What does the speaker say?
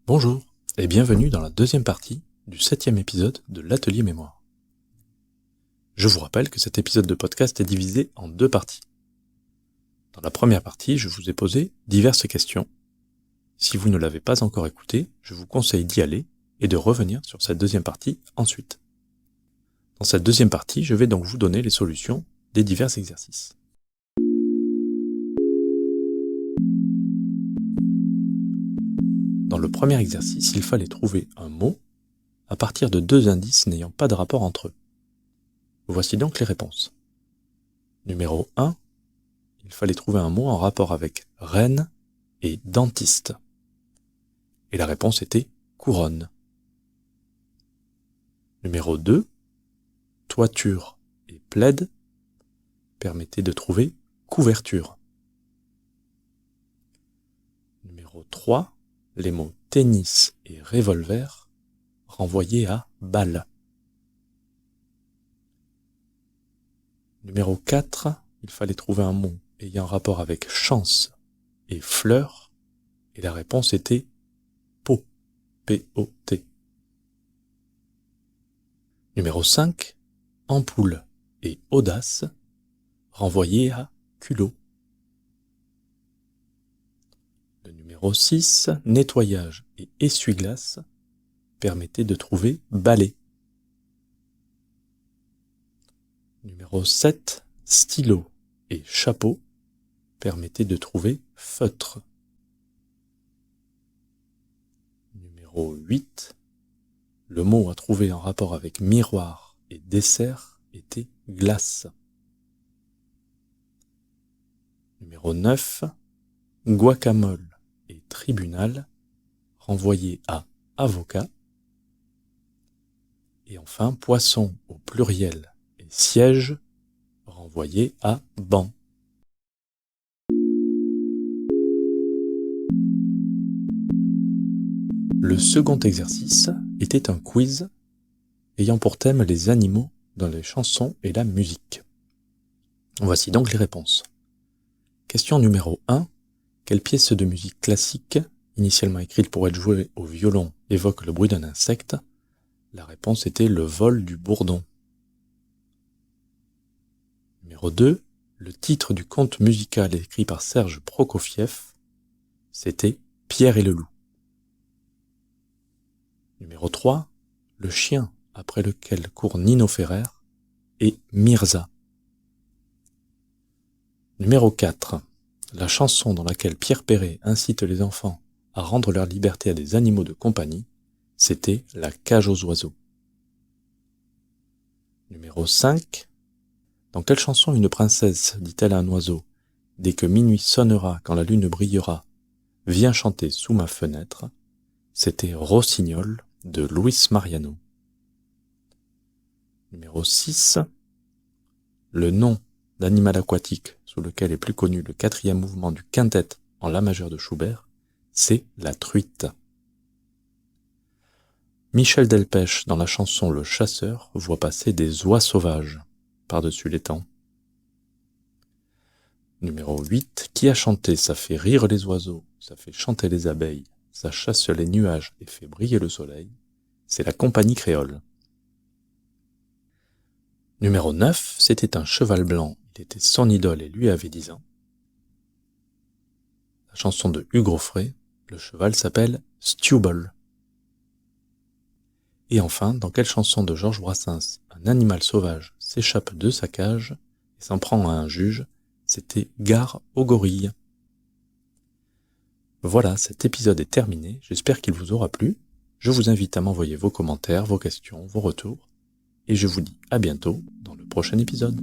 Bonjour et bienvenue dans la deuxième partie du 7e épisode de l'Atelier Mémoire. Je vous rappelle que cet épisode de podcast est divisé en deux parties. Dans la première partie, je vous ai posé diverses questions. Si vous ne l'avez pas encore écouté, je vous conseille d'y aller et de revenir sur cette deuxième partie ensuite. Dans cette deuxième partie, je vais donc vous donner les solutions des divers exercices. Dans le premier exercice, il fallait trouver un mot à partir de deux indices n'ayant pas de rapport entre eux. Voici donc les réponses. Numéro 1, il fallait trouver un mot en rapport avec reine et dentiste. Et la réponse était couronne. Numéro 2, toiture et plaid permettaient de trouver couverture. Numéro 3, les mots tennis et revolver renvoyaient à balle. Numéro 4, il fallait trouver un mot ayant rapport avec chance et fleur, et la réponse était pot, P-O-T. Numéro 5, ampoule et audace renvoyaient à culot. Le numéro 6, nettoyage et essuie-glace permettaient de trouver balai. Numéro 7, stylo et chapeau permettaient de trouver feutre. Numéro 8, le mot à trouver en rapport avec miroir et dessert était glace. Numéro 9, guacamole et tribunal renvoyaient à avocat. Et enfin, poisson au pluriel et siège renvoyaient à banc. Le second exercice était un quiz ayant pour thème les animaux dans les chansons et la musique. Voici donc les réponses. Question numéro 1. Quelle pièce de musique classique, initialement écrite pour être jouée au violon, évoque le bruit d'un insecte ? La réponse était le vol du bourdon. Numéro 2. Le titre du conte musical écrit par Serge Prokofiev, c'était Pierre et le loup. Numéro 3. Le chien après lequel court Nino Ferrer est Mirza. Numéro 4. La chanson dans laquelle Pierre Perret incite les enfants à rendre leur liberté à des animaux de compagnie, c'était La cage aux oiseaux. Numéro 5. Dans quelle chanson une princesse dit-elle à un oiseau « Dès que minuit sonnera, quand la lune brillera, viens chanter sous ma fenêtre », c'était Rossignol de Luis Mariano. Numéro 6. Le nom d'animal aquatique sous lequel est plus connu le 4e mouvement du quintet en la majeure de Schubert, c'est la truite. Michel Delpech, dans la chanson Le Chasseur, voit passer des oies sauvages par-dessus l'étang. Numéro 8. Qui a chanté « Ça fait rire les oiseaux, ça fait chanter les abeilles, ça chasse les nuages et fait briller le soleil », c'est la compagnie créole. Numéro 9. C'était un cheval blanc, il était son idole et lui avait 10 ans. La chanson de Hugues Aufray, le cheval s'appelle Stubble. Et enfin, dans quelle chanson de Georges Brassens un animal sauvage s'échappe de sa cage et s'en prend à un juge, c'était Gare aux gorilles. Voilà, cet épisode est terminé, j'espère qu'il vous aura plu. Je vous invite à m'envoyer vos commentaires, vos questions, vos retours, et je vous dis à bientôt dans le prochain épisode.